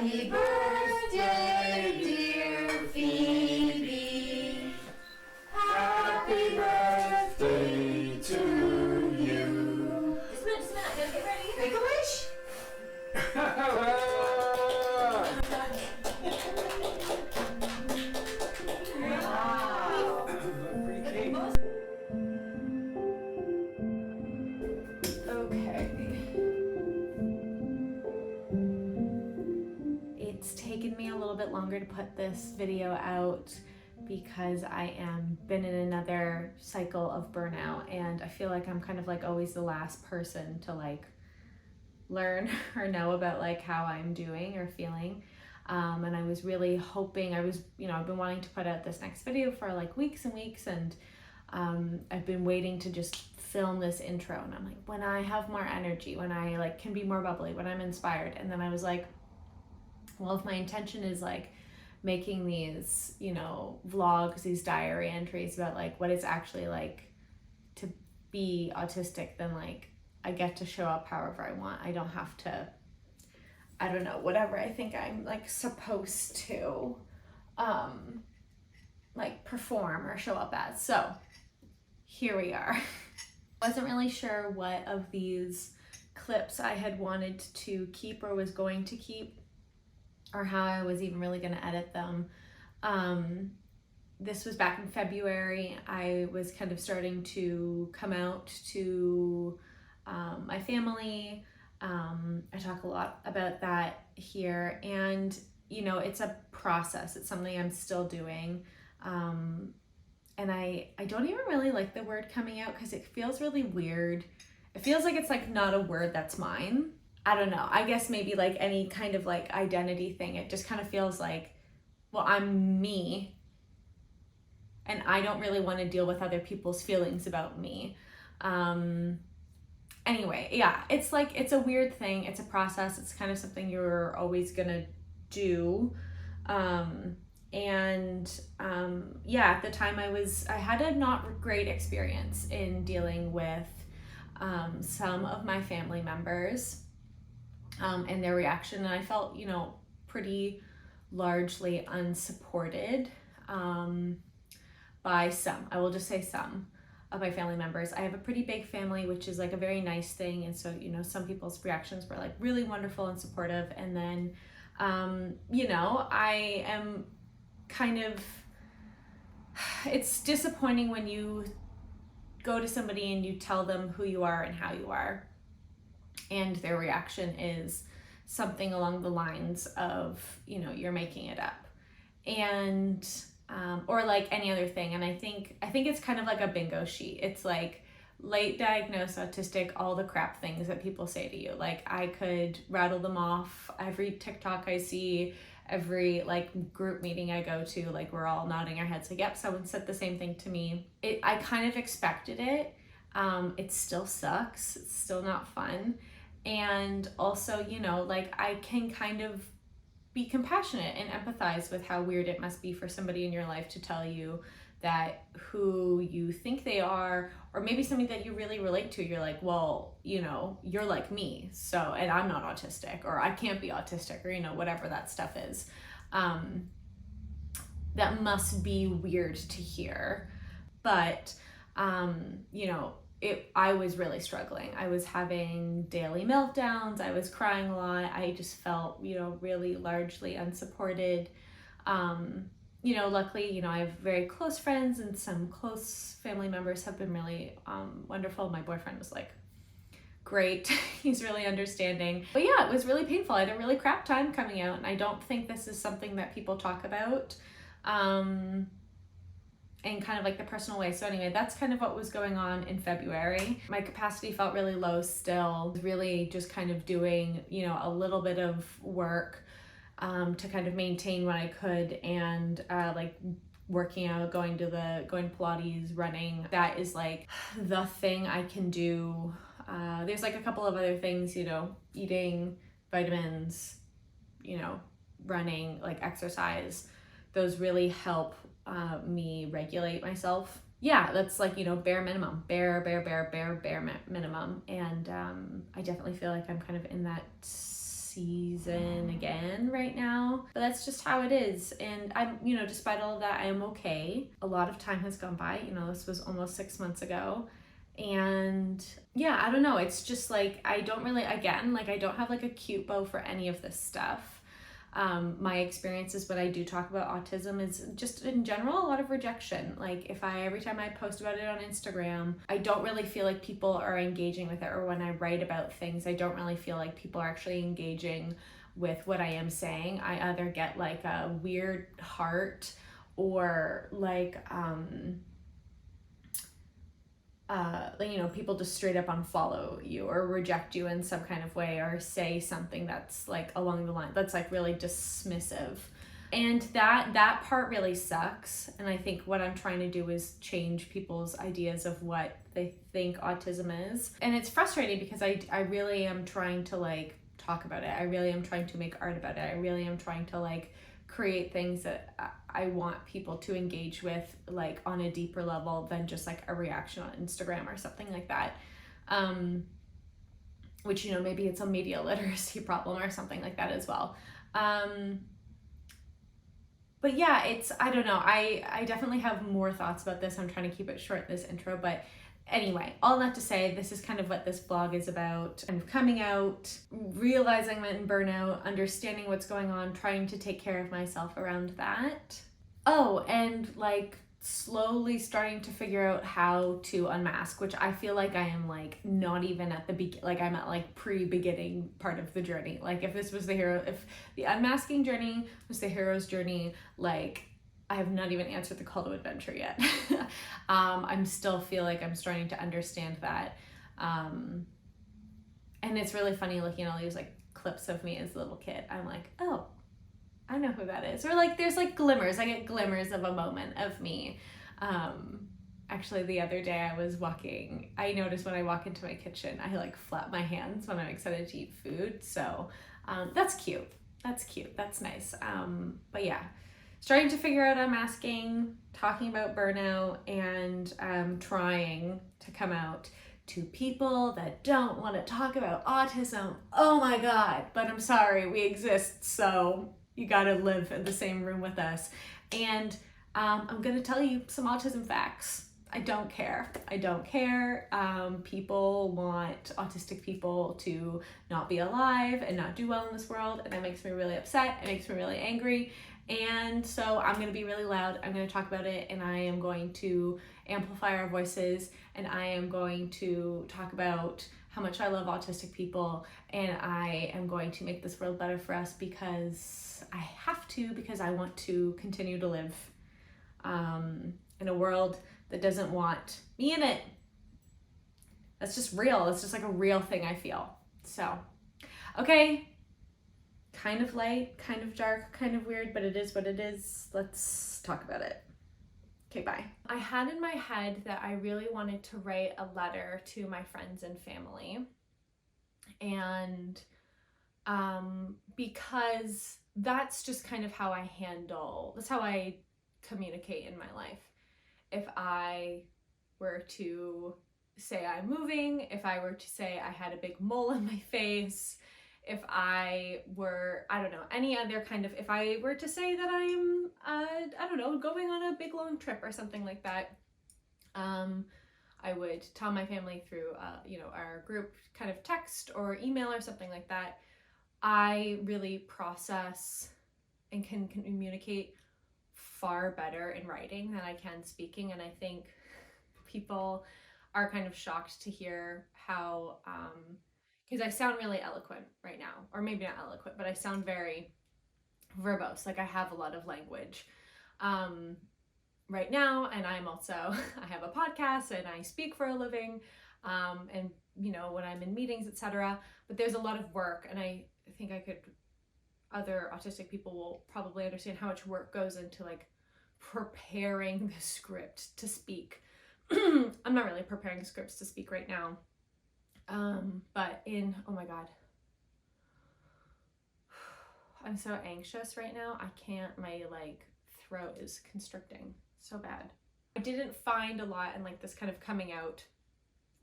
Happy birthday, dear Phoebe. Happy birthday to you. Just a minute, I gotta get ready. Make a wish. Wow. Pretty cake. Okay. It's taken me a little bit longer to put this video out because I am been in another cycle of burnout, and I feel like I'm kind of like always the last person to like learn or know about like how I'm doing or feeling. And I was really hoping, I've been wanting to put out this next video for like weeks and weeks, and I've been waiting to just film this intro, and I'm like, when I have more energy, when I like can be more bubbly, when I'm inspired. And then I was like, well, if my intention is like making these, vlogs, these diary entries about like what it's actually like to be autistic, then like I get to show up however I want. I don't have to, I don't know, whatever I think I'm like supposed to like perform or show up as. So here we are. I wasn't really sure what of these clips I had wanted to keep or was going to keep, or how I was even really going to edit them. This was back in February. I was kind of starting to come out to my family. I talk a lot about that here, and it's a process. It's something I'm still doing. And I don't even really like the word coming out because it feels really weird. It feels like it's like not a word that's mine. I don't know. I guess maybe like any kind of like identity thing. It just kind of feels like, well, I'm me, and I don't really want to deal with other people's feelings about me. Anyway, yeah, it's like, it's a weird thing. It's a process. It's kind of something you're always gonna do. At the time I had a not great experience in dealing with some of my family members and their reaction, and I felt pretty largely unsupported by some, I will just say some of my family members. I have a pretty big family, which is like a very nice thing, and so some people's reactions were like really wonderful and supportive, and then I am kind of, it's disappointing when you go to somebody and you tell them who you are and how you are, and their reaction is something along the lines of, you're making it up, and or like any other thing. And I think it's kind of like a bingo sheet. It's like late diagnosed autistic, all the crap things that people say to you. Like I could rattle them off. Every TikTok I see, every like group meeting I go to, like we're all nodding our heads like, yep, someone said the same thing to me. I kind of expected it. It still sucks. It's still not fun. And also, like I can kind of be compassionate and empathize with how weird it must be for somebody in your life to tell you that who you think they are, or maybe somebody that you really relate to, you're like, well, you're like me, so, and I'm not autistic, or I can't be autistic, or whatever that stuff is. That must be weird to hear. But I was really struggling. I was having daily meltdowns. I was crying a lot. I just felt, really largely unsupported. Luckily, I have very close friends, and some close family members have been really wonderful. My boyfriend was like, great. He's really understanding. But yeah, it was really painful. I had a really crap time coming out, and I don't think this is something that people talk about in kind of like the personal way. So anyway, that's kind of what was going on in February. My capacity felt really low still. Really just kind of doing, a little bit of work to kind of maintain what I could, and like working out, going Pilates, running. That is like the thing I can do. There's like a couple of other things, eating vitamins, running, like exercise. Those really help me regulate myself. Yeah, that's like, bare minimum, bare minimum. And I definitely feel like I'm kind of in that season again right now, but that's just how it is. And I'm, you know, despite all of that, I am okay. A lot of time has gone by, you know, this was almost 6 months ago. And yeah, I don't know, it's just like, I don't really, again, like I don't have like a cute bow for any of this stuff. My experiences when I do talk about autism is just in general a lot of rejection. Like every time I post about it on Instagram, I don't really feel like people are engaging with it, or when I write about things, I don't really feel like people are actually engaging with what I am saying. I either get like a weird heart, or like you know, people just straight up unfollow you or reject you in some kind of way, or say something that's like along the line that's like really dismissive. And that part really sucks. And I think what I'm trying to do is change people's ideas of what they think autism is. And it's frustrating because I really am trying to like talk about it. I really am trying to make art about it. I really am trying to like create things that I want people to engage with, like on a deeper level than just like a reaction on Instagram or something like that. Which, you know, maybe it's a media literacy problem or something like that as well. But yeah, I don't know. I definitely have more thoughts about this. I'm trying to keep it short, this intro, but anyway, all that to say, this is kind of what this vlog is about. Kind of coming out, realizing I'm in burnout, understanding what's going on, trying to take care of myself around that. Oh, and like slowly starting to figure out how to unmask, which I feel like I am like not even at the like I'm at like pre-beginning part of the journey. Like if this was if the unmasking journey was the hero's journey, like I have not even answered the call to adventure yet. I'm still feel like I'm starting to understand that. And it's really funny looking at all these like clips of me as a little kid. I'm like, oh, I know who that is. Or like there's like glimmers. I get glimmers of a moment of me. Actually the other day I noticed when I walk into my kitchen, I like flap my hands when I'm excited to eat food. So that's cute. That's nice. But yeah, starting to figure out unmasking, talking about burnout, and trying to come out to people that don't want to talk about autism. Oh my God, but I'm sorry, we exist, so you gotta live in the same room with us. And I'm gonna tell you some autism facts. I don't care. People want autistic people to not be alive and not do well in this world, and that makes me really upset. It makes me really angry. And so I'm going to be really loud. I'm going to talk about it, and I am going to amplify our voices, and I am going to talk about how much I love autistic people, and I am going to make this world better for us because I have to, because I want to continue to live in a world that doesn't want me in it. That's just real. It's just like a real thing I feel. So, okay. Kind of light, kind of dark, kind of weird, but it is what it is. Let's talk about it. Okay, bye. I had in my head that I really wanted to write a letter to my friends and family. And because that's just kind of how that's how I communicate in my life. If I were to say I'm moving, if I were to say I had a big mole on my face, if I were, I don't know, any other kind of, if I were to say that I'm, I don't know, going on a big long trip or something like that, I would tell my family through, you know, our group kind of text or email or something like that. I really process and can communicate far better in writing than I can speaking, and I think people are kind of shocked to hear how, because I sound really eloquent right now, or maybe not eloquent, but I sound very verbose, like I have a lot of language right now, and I'm also, I have a podcast and I speak for a living, and you know, when I'm in meetings, etc. But there's a lot of work, and I think other autistic people will probably understand how much work goes into like preparing the script to speak. I'm not really preparing scripts to speak right now. But oh my God, I'm so anxious right now. I can't, my like throat is constricting so bad. I didn't find a lot in like this kind of coming out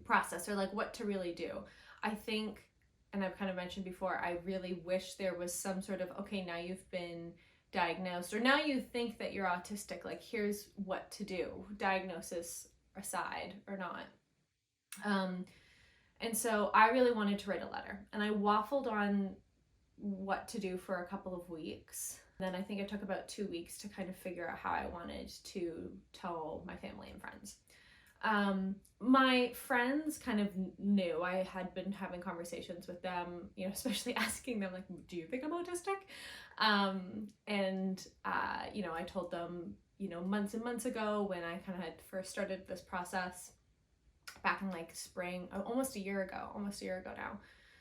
process, or like what to really do. I think and I've kind of mentioned before, I really wish there was some sort of, okay, now you've been diagnosed, or now you think that you're autistic, like here's what to do, diagnosis aside or not. And so I really wanted to write a letter, and I waffled on what to do for a couple of weeks. Then I think it took about 2 weeks to kind of figure out how I wanted to tell my family and friends. My friends kind of knew. I had been having conversations with them, you know, especially asking them like, do you think I'm autistic? You know, I told them, you know, months and months ago when I kind of had first started this process back in like spring, almost a year ago now,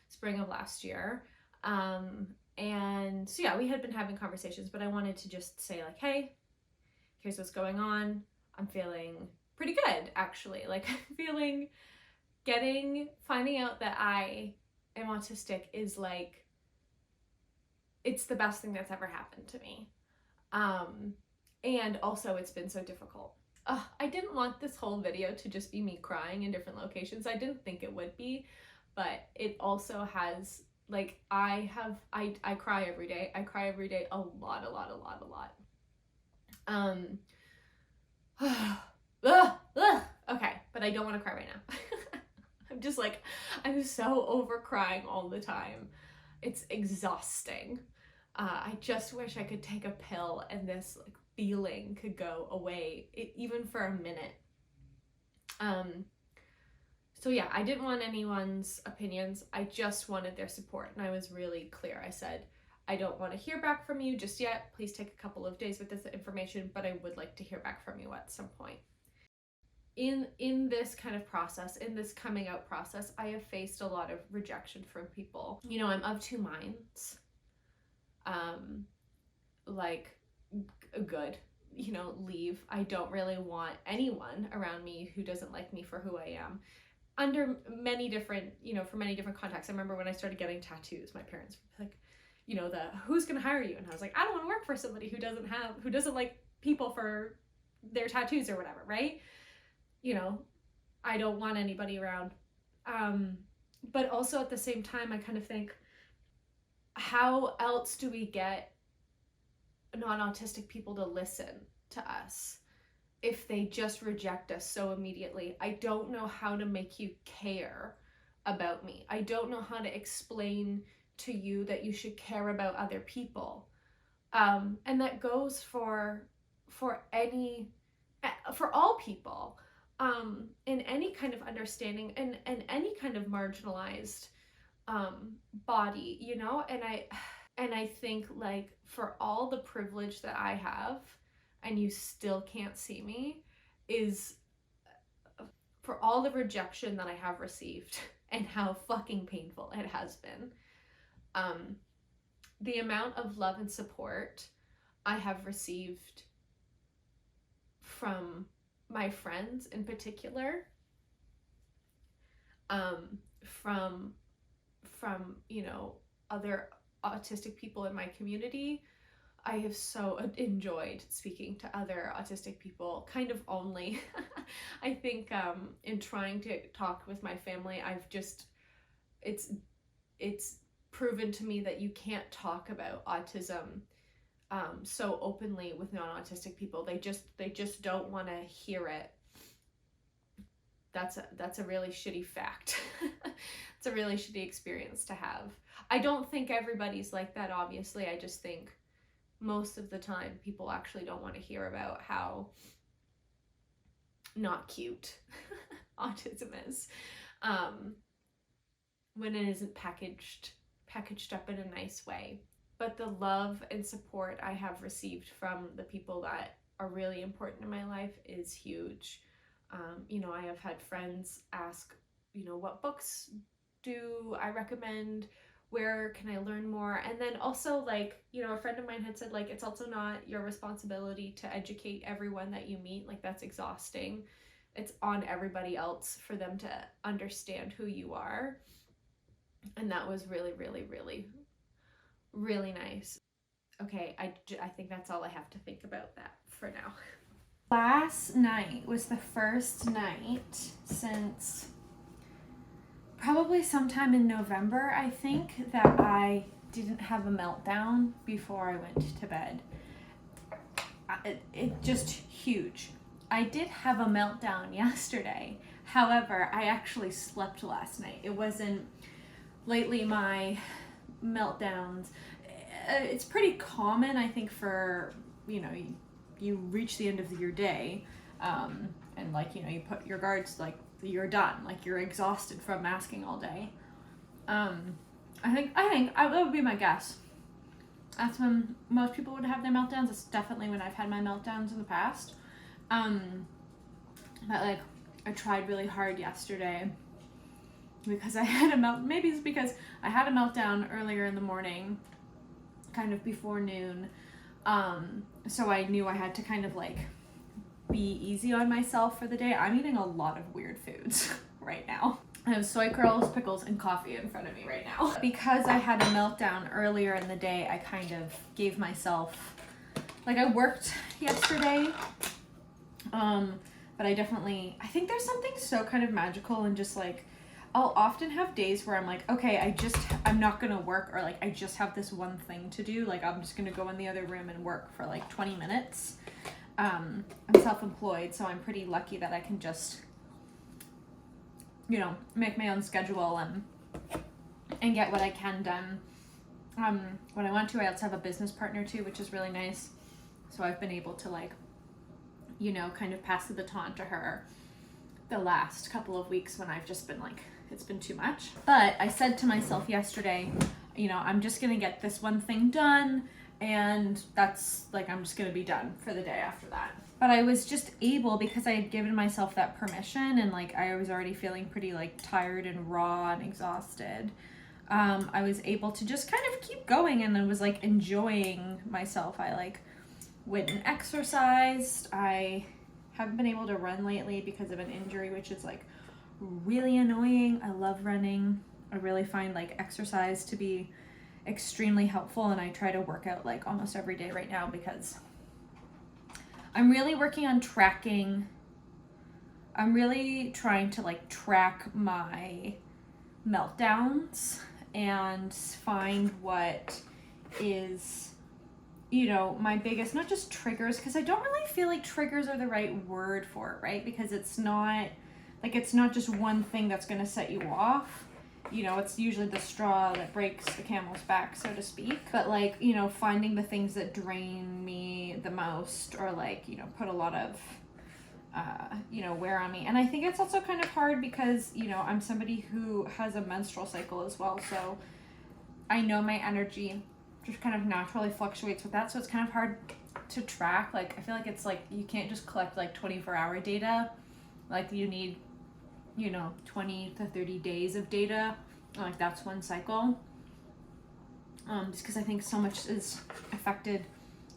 spring of last year. And so yeah, we had been having conversations, but I wanted to just say like, hey, here's what's going on. I'm feeling pretty good, actually. Like, finding out that I am autistic is like, it's the best thing that's ever happened to me. And also it's been so difficult. I didn't want this whole video to just be me crying in different locations. I didn't think it would be, but it also has, like, I cry every day. I cry every day a lot. Okay, but I don't want to cry right now. I'm just like, I'm so over crying all the time. It's exhausting. I just wish I could take a pill and this like feeling could go away, even for a minute. So yeah, I didn't want anyone's opinions. I just wanted their support, and I was really clear. I said, I don't want to hear back from you just yet. Please take a couple of days with this information, but I would like to hear back from you at some point. In this kind of process, in this coming out process, I have faced a lot of rejection from people. You know, I'm of two minds. Like, good, you know, leave. I don't really want anyone around me who doesn't like me for who I am. Under many different, you know, for many different contexts. I remember when I started getting tattoos, my parents were like, you know, who's gonna hire you? And I was like, I don't want to work for somebody who doesn't like people for their tattoos or whatever, right? You know, I don't want anybody around. But also at the same time, I kind of think, how else do we get non-autistic people to listen to us if they just reject us so immediately? I don't know how to make you care about me. I don't know how to explain to you that you should care about other people. And that goes for all people, in any kind of understanding and any kind of marginalized body, you know. And I think, like, for all the privilege that I have and you still can't see me, is for all the rejection that I have received and how fucking painful it has been. The amount of love and support I have received from my friends in particular, from you know, other autistic people in my community. I have so enjoyed speaking to other autistic people, kind of only. I think in trying to talk with my family, it's proven to me that you can't talk about autism so openly with non-autistic people. They just don't want to hear it. That's a really shitty fact. It's a really shitty experience to have. I don't think everybody's like that, obviously. I just think most of the time people actually don't want to hear about how not cute autism is, when it isn't packaged up in a nice way. But the love and support I have received from the people that are really important in my life is huge. You know, I have had friends ask, you know, what books do I recommend? Where can I learn more? And then also, like, you know, a friend of mine had said, like, it's also not your responsibility to educate everyone that you meet. Like, that's exhausting. It's on everybody else for them to understand who you are. And that was really, really, really, really nice. Okay, I think that's all I have to think about that for now. Last night was the first night since probably sometime in November, I think, that I didn't have a meltdown before I went to bed. It just huge. I did have a meltdown yesterday. However, I actually slept last night. It wasn't, lately my meltdowns, it's pretty common, I think, for, you know, you reach the end of your day, and like, you know, you put your guards, like, you're done, like you're exhausted from masking all day. I think that would be my guess. That's when most people would have their meltdowns. It's definitely when I've had my meltdowns in the past. But like, I tried really hard yesterday because I had maybe it's because I had a meltdown earlier in the morning, kind of before noon. So I knew I had to kind of like be easy on myself for the day. I'm eating a lot of weird foods right now. I have soy curls, pickles, and coffee in front of me right now. Because I had a meltdown earlier in the day, I kind of gave myself, like, I worked yesterday, but I think there's something so kind of magical and just like, I'll often have days where I'm like, okay, I'm not gonna work, or like, I just have this one thing to do. Like, I'm just gonna go in the other room and work for like 20 minutes. I'm self-employed, so I'm pretty lucky that I can just, you know, make my own schedule and get what I can done. When I want to, I also have a business partner too, which is really nice. So I've been able to, like, you know, kind of pass the baton to her the last couple of weeks when I've just been like, it's been too much. But I said to myself yesterday, you know, I'm just gonna get this one thing done, and that's like, I'm just gonna be done for the day after that. But I was just able, because I had given myself that permission, and like, I was already feeling pretty like tired and raw and exhausted. I was able to just kind of keep going, and I was like enjoying myself. I like went and exercised. I haven't been able to run lately because of an injury, which is like really annoying. I love running. I really find like exercise to be extremely helpful, and I try to work out like almost every day right now because I'm really working on tracking. I'm really trying to like track my meltdowns and find what is, you know, my biggest, not just triggers, because I don't really feel like triggers are the right word for it, right? Because it's not just one thing that's going to set you off. You know, it's usually the straw that breaks the camel's back, so to speak. But like, you know, finding the things that drain me the most, or like, you know, put a lot of, you know, wear on me. And I think it's also kind of hard because, you know, I'm somebody who has a menstrual cycle as well. So I know my energy just kind of naturally fluctuates with that. So it's kind of hard to track. Like, I feel like it's like, you can't just collect like 24-hour data. Like, you need, you know, 20 to 30 days of data. Like, that's one cycle. Just because I think so much is affected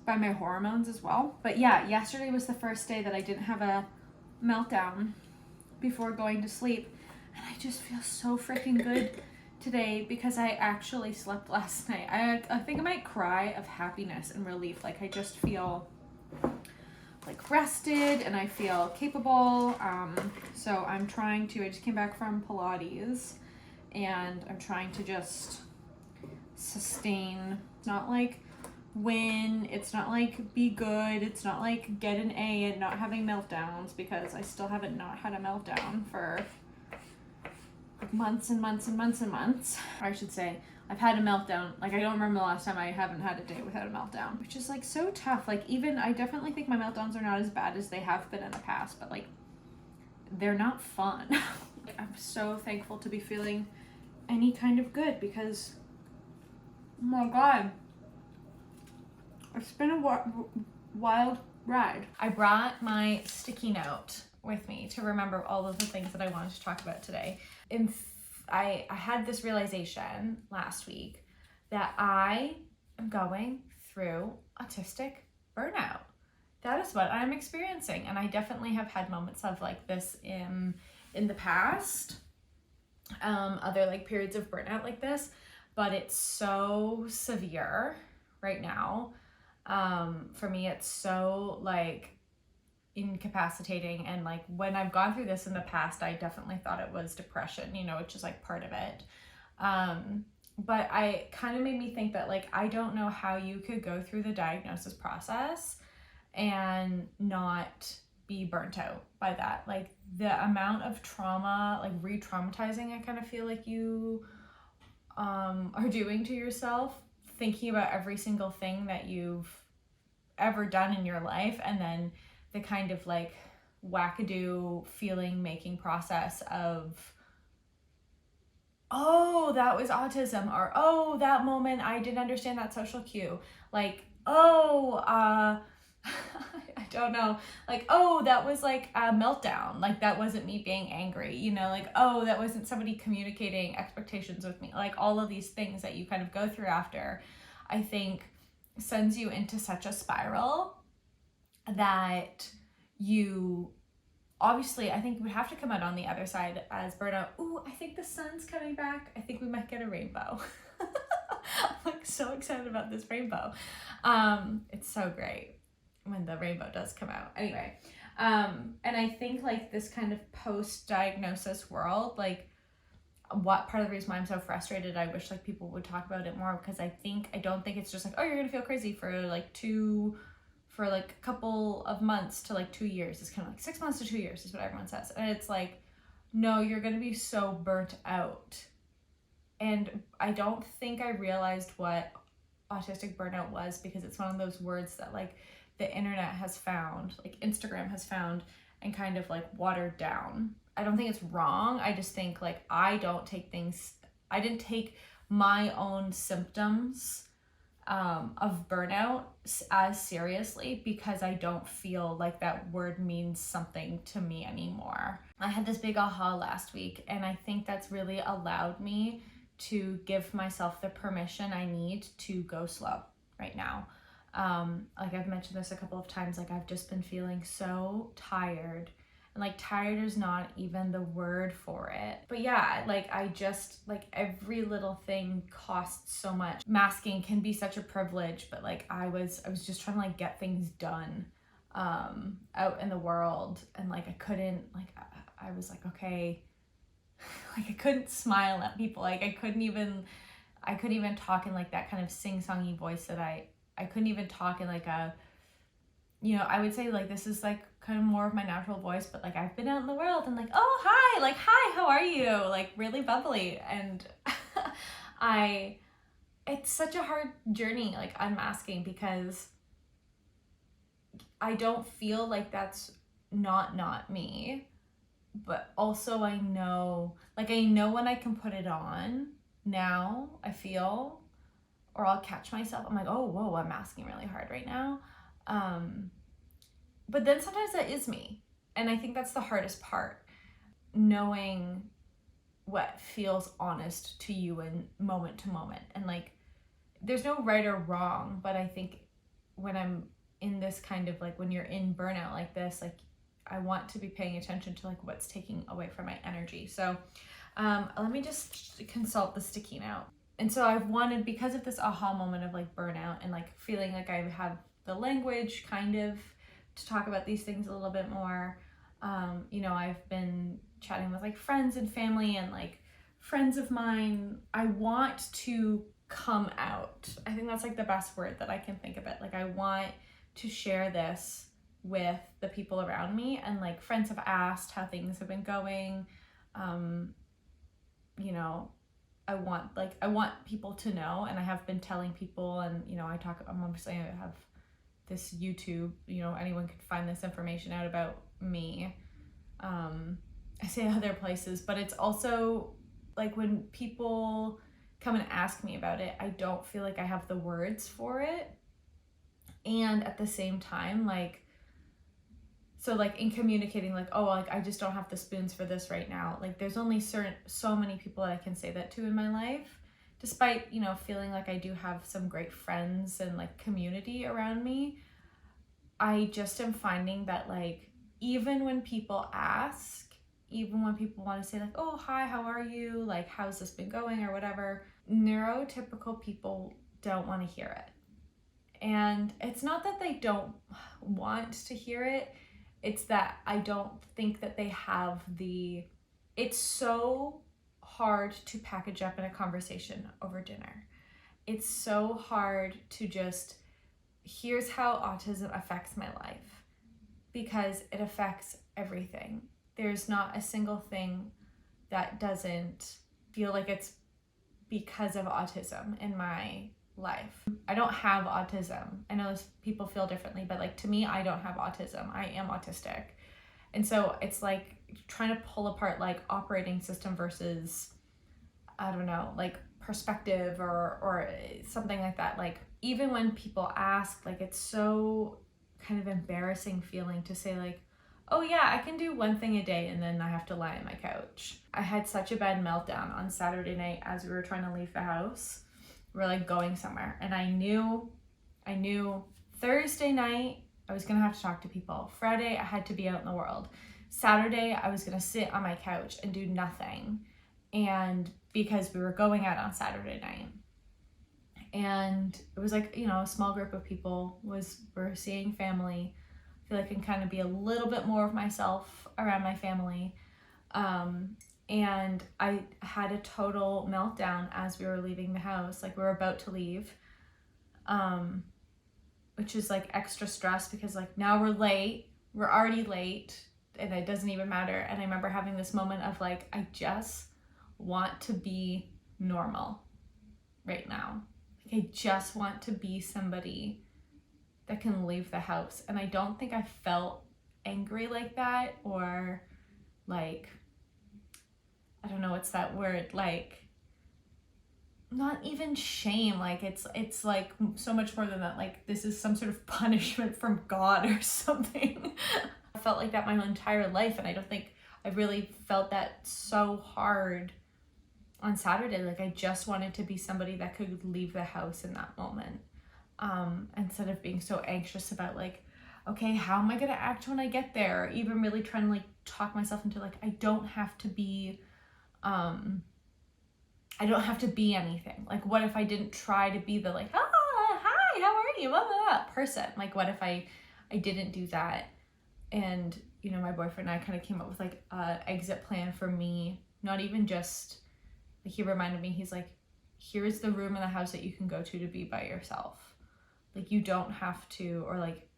by my hormones as well. But yeah, yesterday was the first day that I didn't have a meltdown before going to sleep. And I just feel so freaking good today because I actually slept last night. I think I might cry of happiness and relief. Like, I just feel like rested and I feel capable. So I just came back from Pilates, and I'm trying to just sustain, not like win, it's not like be good, it's not like get an A and not having meltdowns, because I still haven't not had a meltdown for months and months and months and months. Or I should say, I've had a meltdown. Like, I don't remember the last time I haven't had a day without a meltdown, which is like so tough. Like, even, I definitely think my meltdowns are not as bad as they have been in the past, but like, they're not fun. I'm so thankful to be feeling any kind of good because, oh my God, it's been a wild ride. I brought my sticky note with me to remember all of the things that I wanted to talk about today. I had this realization last week that I am going through autistic burnout. That is what I'm experiencing, and I definitely have had moments of like this in the past, other like periods of burnout like this, but it's so severe right now. For me, it's so like incapacitating. And like when I've gone through this in the past, I definitely thought it was depression, you know, which is like part of it. But I kind of made me think that like I don't know how you could go through the diagnosis process and not be burnt out by that. Like the amount of trauma, like re-traumatizing, I kind of feel like you are doing to yourself, thinking about every single thing that you've ever done in your life, and then the kind of like wackadoo feeling making process of, oh, that was autism, or oh, that moment I didn't understand that social cue, like, oh, I don't know, like, oh, that was like a meltdown, like that wasn't me being angry, you know, like, oh, that wasn't somebody communicating expectations with me, like all of these things that you kind of go through after, I think sends you into such a spiral that you obviously, I think, would have to come out on the other side as burnout. Ooh, I think the sun's coming back. I think we might get a rainbow. I'm like so excited about this rainbow. It's so great when the rainbow does come out. Anyway, and I think like this kind of post-diagnosis world, like what part of the reason why I'm so frustrated, I wish like people would talk about it more, because I don't think it's just like, oh, you're gonna feel crazy for like a couple of months to like 2 years. It's kind of like 6 months to 2 years is what everyone says. And it's like, no, you're going to be so burnt out. And I don't think I realized what autistic burnout was, because it's one of those words that like the internet has found, like Instagram has found, and kind of like watered down. I don't think it's wrong. I just think like I didn't take my own symptoms of burnout as seriously, because I don't feel like that word means something to me anymore. I had this big aha last week, and I think that's really allowed me to give myself the permission I need to go slow right now. Like I've mentioned this a couple of times, like I've just been feeling so tired. And like tired is not even the word for it. But yeah, like I just, like every little thing costs so much. Masking can be such a privilege, but like I was just trying to like get things done out in the world, and like I couldn't, like I was like, okay, like I couldn't smile at people. Like I couldn't even talk in like that kind of sing-songy voice that I couldn't even talk in like a, you know, I would say like this is like kind of more of my natural voice, but like I've been out in the world and like, oh, hi, like, hi, how are you? Like really bubbly. And it's such a hard journey, like unmasking, because I don't feel like that's not me, but also I know when I can put it on now, I feel, or I'll catch myself, I'm like, oh, whoa, I'm masking really hard right now. But then sometimes that is me. And I think that's the hardest part, knowing what feels honest to you in moment to moment. And like, there's no right or wrong, but I think when I'm in this kind of like, when you're in burnout like this, like I want to be paying attention to like what's taking away from my energy. So let me just consult the sticky note. And so I've wanted, because of this aha moment of like burnout and like feeling like I have the language kind of to talk about these things a little bit more. You know, I've been chatting with like friends and family and like friends of mine. I want to come out. I think that's like the best word that I can think of it. Like I want to share this with the people around me, and like friends have asked how things have been going. You know, I want people to know, and I have been telling people, and you know, I have this YouTube, you know, anyone could find this information out about me. I say other places, but it's also like when people come and ask me about it, I don't feel like I have the words for it. And at the same time, like, so like in communicating, like, oh, like I just don't have the spoons for this right now. Like there's only so many people that I can say that to in my life, despite, you know, feeling like I do have some great friends and like community around me. I just am finding that like, even when people ask, even when people want to say like, oh, hi, how are you? Like, how's this been going or whatever, neurotypical people don't want to hear it. And it's not that they don't want to hear it. It's that I don't think that they have it's so hard to package up in a conversation over dinner. It's so hard to just, here's how autism affects my life, because it affects everything. There's not a single thing that doesn't feel like it's because of autism in my life. I don't have autism. I know people feel differently, but like to me, I don't have autism. I am autistic. And so it's like trying to pull apart like operating system versus, I don't know, like perspective or something like that. Like even when people ask, like it's so kind of embarrassing feeling to say like, oh yeah, I can do one thing a day and then I have to lie on my couch. I had such a bad meltdown on Saturday night as we were trying to leave the house. We're like going somewhere, and I knew Thursday night I was gonna have to talk to people. Friday I had to be out in the world. Saturday I was gonna sit on my couch and do nothing, and because we were going out on Saturday night. And it was like, you know, a small group of people, we're seeing family. I feel like I can kind of be a little bit more of myself around my family. And I had a total meltdown as we were leaving the house. Like we were about to leave, which is like extra stress because like now we're already late and it doesn't even matter. And I remember having this moment of like, I just want to be normal right now. Like I just want to be somebody that can leave the house. And I don't think I felt angry like that, or like, I don't know what's that word, like not even shame. Like it's like so much more than that. Like this is some sort of punishment from God or something. I felt like that my entire life, and I don't think I really felt that so hard on Saturday. Like I just wanted to be somebody that could leave the house in that moment, instead of being so anxious about like, okay, how am I gonna act when I get there? Even really trying to like talk myself into like, I don't have to be anything. Like what if I didn't try to be the like, hi, how are you, blah, blah, blah, person? Like what if I didn't do that? And you know, my boyfriend and I kind of came up with like a exit plan for me. Not even just like, he reminded me, he's like, here's the room in the house that you can go to be by yourself. Like you don't have to, or like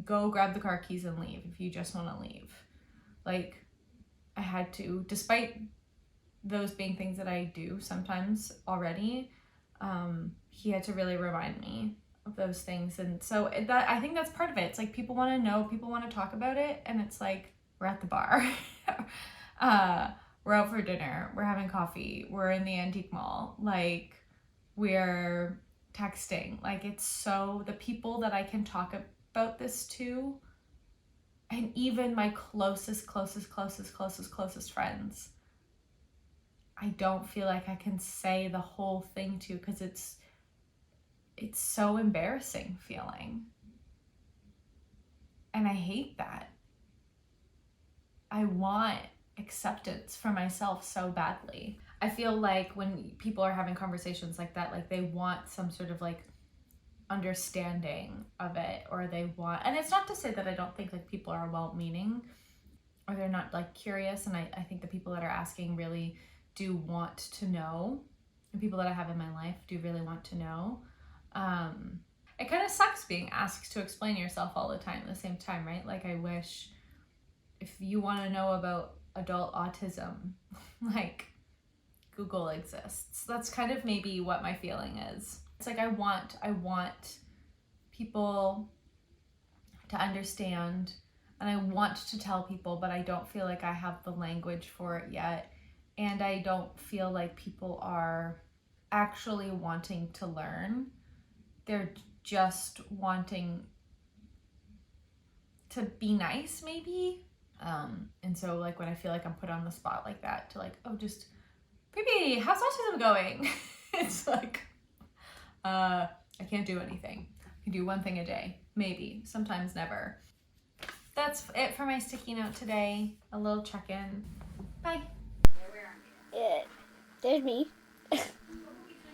go grab the car keys and leave if you just want to leave. Like I had to, despite those being things that I do sometimes already, he had to really remind me of those things. And so that, I think that's part of it. It's like people want to know, people want to talk about it, and it's like we're at the bar. We're out for dinner, we're having coffee, we're in the antique mall, like we're texting. Like it's so, the people that I can talk about this to, and even my closest friends, I don't feel like I can say the whole thing to, because it's so embarrassing feeling. And I hate that. I want acceptance for myself so badly. I feel like when people are having conversations like that, like they want some sort of like understanding of it, or they want, and it's not to say that I don't think like people are well-meaning or they're not like curious, and I think the people that are asking really do want to know, and people that I have in my life do really want to know. It kind of sucks being asked to explain yourself all the time at the same time, right? Like I wish, if you want to know about adult autism, like Google exists. That's kind of maybe what my feeling is. It's like I want people to understand, and I want to tell people, but I don't feel like I have the language for it yet. And I don't feel like people are actually wanting to learn. They're just wanting to be nice, maybe. And so like when I feel like I'm put on the spot like that to like, oh, just, Phoebe, how's autism going? It's like, I can't do anything. I can do one thing a day, maybe, sometimes never. That's it for my sticky note today. A little check-in. Bye. There's me.